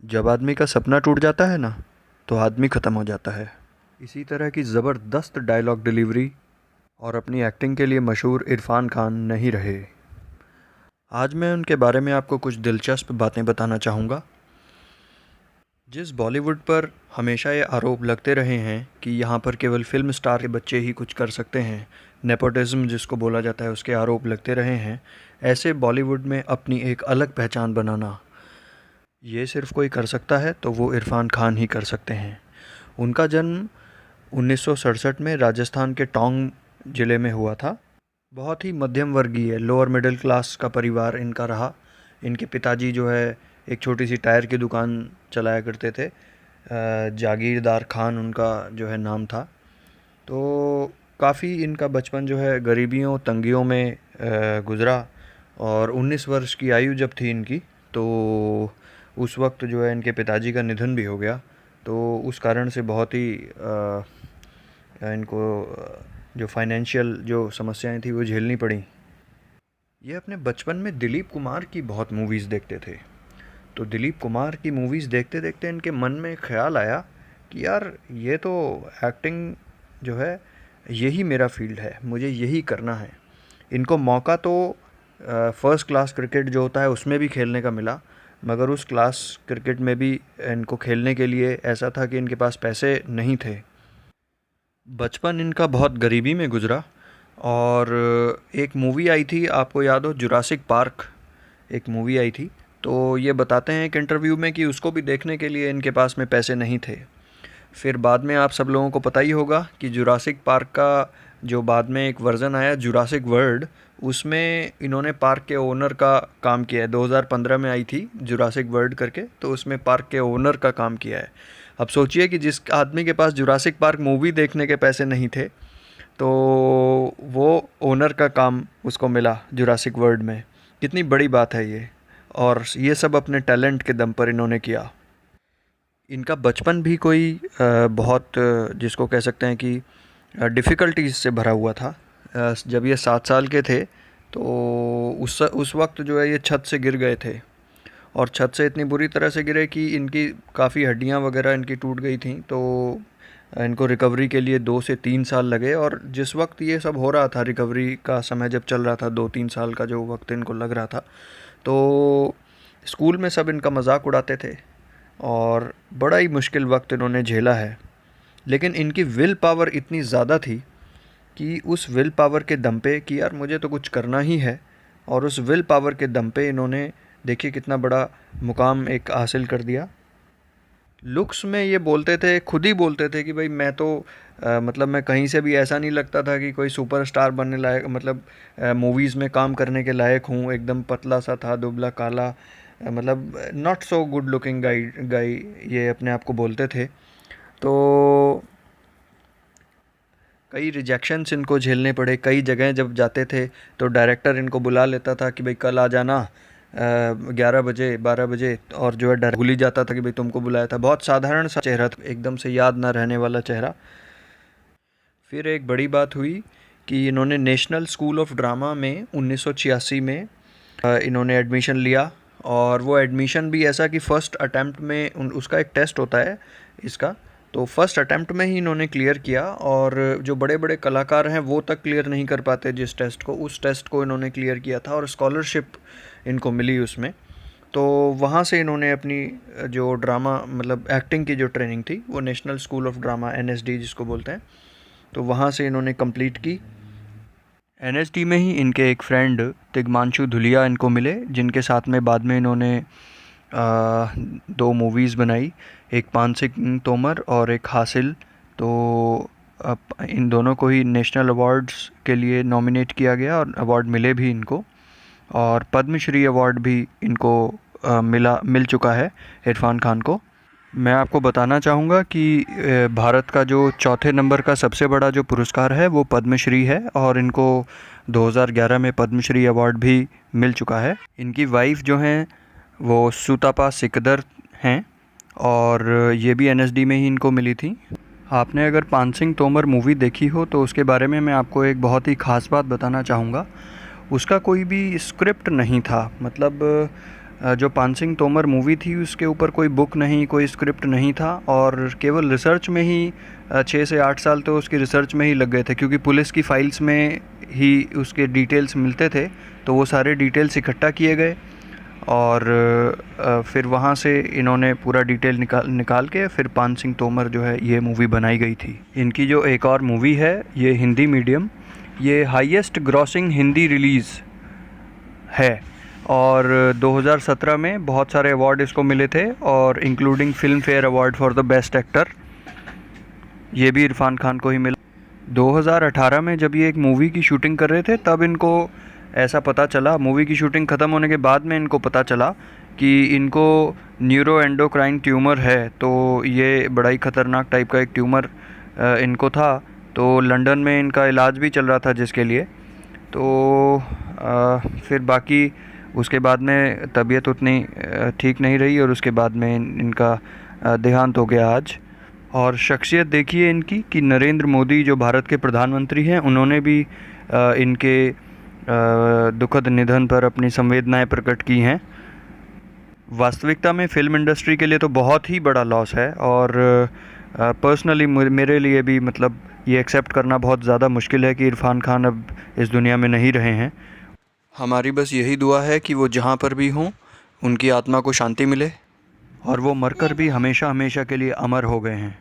जब आदमी का सपना टूट जाता है ना, तो आदमी ख़त्म हो जाता है। इसी तरह की ज़बरदस्त डायलॉग डिलीवरी और अपनी एक्टिंग के लिए मशहूर इरफ़ान खान नहीं रहे। आज मैं उनके बारे में आपको कुछ दिलचस्प बातें बताना चाहूँगा। जिस बॉलीवुड पर हमेशा ये आरोप लगते रहे हैं कि यहाँ पर केवल फ़िल्म स्टार के बच्चे ही कुछ कर सकते हैं, नेपोटिज़्म जिसको बोला जाता है, उसके आरोप लगते रहे हैं। ऐसे बॉलीवुड में अपनी एक अलग पहचान बनाना, ये सिर्फ़ कोई कर सकता है तो वो इरफ़ान खान ही कर सकते हैं। उनका जन्म 1967 में राजस्थान के टोंक ज़िले में हुआ था। बहुत ही मध्यम वर्गीय लोअर मिडिल क्लास का परिवार इनका रहा। इनके पिताजी जो है एक छोटी सी टायर की दुकान चलाया करते थे। जागीरदार खान उनका जो है नाम था। तो काफ़ी इनका बचपन जो है गरीबियों तंगियों में गुज़रा। और 19 वर्ष की आयु जब थी इनकी, तो उस वक्त जो है इनके पिताजी का निधन भी हो गया। तो उस कारण से बहुत ही इनको जो फाइनेंशियल जो समस्याएं थी वो झेलनी पड़ी। ये अपने बचपन में दिलीप कुमार की बहुत मूवीज़ देखते थे। तो दिलीप कुमार की मूवीज़ देखते देखते इनके मन में ख्याल आया कि यार ये तो एक्टिंग जो है यही मेरा फील्ड है, मुझे यही करना है। इनको मौका तो फ़र्स्ट क्लास क्रिकेट जो होता है उसमें भी खेलने का मिला, मगर उस क्लास क्रिकेट में भी इनको खेलने के लिए ऐसा था कि इनके पास पैसे नहीं थे। बचपन इनका बहुत गरीबी में गुज़रा। और एक मूवी आई थी, आपको याद हो, जुरासिक पार्क एक मूवी आई थी। तो ये बताते हैं एक इंटरव्यू में कि उसको भी देखने के लिए इनके पास में पैसे नहीं थे। फिर बाद में आप सब लोगों को पता ही होगा कि जुरासिक पार्क का जो बाद में एक वर्ज़न आया जुरासिक वर्ल्ड, उसमें इन्होंने पार्क के ओनर का काम किया है। 2015 में आई थी जुरासिक वर्ल्ड करके, तो उसमें पार्क के ओनर का काम किया है। अब सोचिए कि जिस आदमी के पास जुरासिक पार्क मूवी देखने के पैसे नहीं थे, तो वो ओनर का काम उसको मिला जुरासिक वर्ल्ड में। कितनी बड़ी बात है ये। और ये सब अपने टैलेंट के दम पर इन्होंने किया। इनका बचपन भी कोई बहुत जिसको कह सकते हैं कि डिफ़िकल्टीज़ से भरा हुआ था। जब ये 7 साल के थे, तो उस वक्त जो है ये छत से गिर गए थे। और छत से इतनी बुरी तरह से गिरे कि इनकी काफ़ी हड्डियां वगैरह इनकी टूट गई थी। तो इनको रिकवरी के लिए 2 से 3 साल लगे। और जिस वक्त ये सब हो रहा था, रिकवरी का समय जब चल रहा था, 2-3 साल का जो वक्त इनको लग रहा था, तो स्कूल में सब इनका मजाक उड़ाते थे और बड़ा ही मुश्किल वक्त इन्होंने झेला है। लेकिन इनकी विल पावर इतनी ज़्यादा थी कि उस विल पावर के दम पे कि यार मुझे तो कुछ करना ही है, और उस विल पावर के दम पे इन्होंने देखिए कितना बड़ा मुकाम एक हासिल कर दिया। लुक्स में ये बोलते थे, खुद ही बोलते थे कि भाई मैं तो मतलब मैं कहीं से भी ऐसा नहीं लगता था कि कोई सुपरस्टार बनने लायक, मतलब मूवीज़ में काम करने के लायक हूँ। एकदम पतला सा था, दुबला काला, मतलब नॉट सो गुड लुकिंग गाई ये अपने आप को बोलते थे। तो कई रिजेक्शंस इनको झेलने पड़े। कई जगह जब जाते थे तो डायरेक्टर इनको बुला लेता था कि भाई कल आ जाना 11 बजे 12 बजे, और जो है डर भूल ही जाता था कि भाई तुमको बुलाया था। बहुत साधारण सा चेहरा था, एकदम से याद ना रहने वाला चेहरा। फिर एक बड़ी बात हुई कि इन्होंने नेशनल स्कूल ऑफ ड्रामा में 1986 में इन्होंने एडमिशन लिया। और वो एडमिशन भी ऐसा कि फ़र्स्ट अटैम्प्ट में उसका एक टेस्ट होता है इसका, तो फर्स्ट अटैम्प्ट में ही इन्होंने क्लियर किया। और जो बड़े बड़े कलाकार हैं वो तक क्लियर नहीं कर पाते जिस टेस्ट को, उस टेस्ट को इन्होंने क्लियर किया था और स्कॉलरशिप इनको मिली उसमें। तो वहाँ से इन्होंने अपनी जो ड्रामा मतलब एक्टिंग की जो ट्रेनिंग थी वो national school of drama NSD जिसको बोलते हैं, तो वहाँ से इन्होंने कंप्लीट की। NSD में ही इनके एक फ्रेंड तिग्मांशु धुलिया इनको मिले, जिनके साथ में बाद में इन्होंने 2 मूवीज़ बनाई, एक पान सिंह तोमर और एक हासिल। तो इन दोनों को ही नेशनल अवार्ड्स के लिए नॉमिनेट किया गया और अवार्ड मिले भी इनको। और पद्मश्री अवार्ड भी इनको मिल चुका है इरफान खान को। मैं आपको बताना चाहूँगा कि भारत का जो चौथे नंबर का सबसे बड़ा जो पुरस्कार है वो पद्मश्री है, और इनको 2011 में पद्मश्री अवार्ड भी मिल चुका है। इनकी वाइफ जो हैं वो सुतापा सिकदर हैं, और ये भी NSD में ही इनको मिली थी। आपने अगर पान सिंह तोमर मूवी देखी हो तो उसके बारे में मैं आपको एक बहुत ही ख़ास बात बताना चाहूँगा। उसका कोई भी स्क्रिप्ट नहीं था, मतलब जो पान सिंह तोमर मूवी थी उसके ऊपर कोई बुक नहीं, कोई स्क्रिप्ट नहीं था और केवल रिसर्च में ही 6 से 8 साल तो उसकी रिसर्च में ही लग गए थे, क्योंकि पुलिस की फ़ाइल्स में ही उसके डिटेल्स मिलते थे। तो वो सारे डिटेल्स इकट्ठा किए गए और फिर वहाँ से इन्होंने पूरा डिटेल निकाल के फिर पान सिंह तोमर जो है ये मूवी बनाई गई थी। इनकी जो एक और मूवी है ये हिंदी मीडियम, ये हाईएस्ट ग्रॉसिंग हिंदी रिलीज़ है और 2017 में बहुत सारे अवार्ड इसको मिले थे और including film fair award for the best actor, ये भी इरफान खान को ही मिला। 2018 में जब ये एक मूवी की शूटिंग कर रहे थे तब इनको ऐसा पता चला, मूवी की शूटिंग ख़त्म होने के बाद में इनको पता चला कि इनको न्यूरो एंडोक्राइन ट्यूमर है। तो ये बड़ा ही ख़तरनाक टाइप का एक ट्यूमर इनको था। तो लंदन में इनका इलाज भी चल रहा था जिसके लिए, तो फिर बाकी उसके बाद में तबीयत उतनी ठीक नहीं रही और उसके बाद में इनका देहांत हो गया आज। और शख्सियत देखिए इनकी कि नरेंद्र मोदी जो भारत के प्रधानमंत्री हैं उन्होंने भी इनके दुखद निधन पर अपनी संवेदनाएं प्रकट की हैं। वास्तविकता में फ़िल्म इंडस्ट्री के लिए तो बहुत ही बड़ा लॉस है और पर्सनली मेरे लिए भी मतलब ये एक्सेप्ट करना बहुत ज़्यादा मुश्किल है कि इरफान खान अब इस दुनिया में नहीं रहे हैं। हमारी बस यही दुआ है कि वो जहाँ पर भी हों उनकी आत्मा को शांति मिले और वो मरकर भी हमेशा हमेशा के लिए अमर हो गए हैं।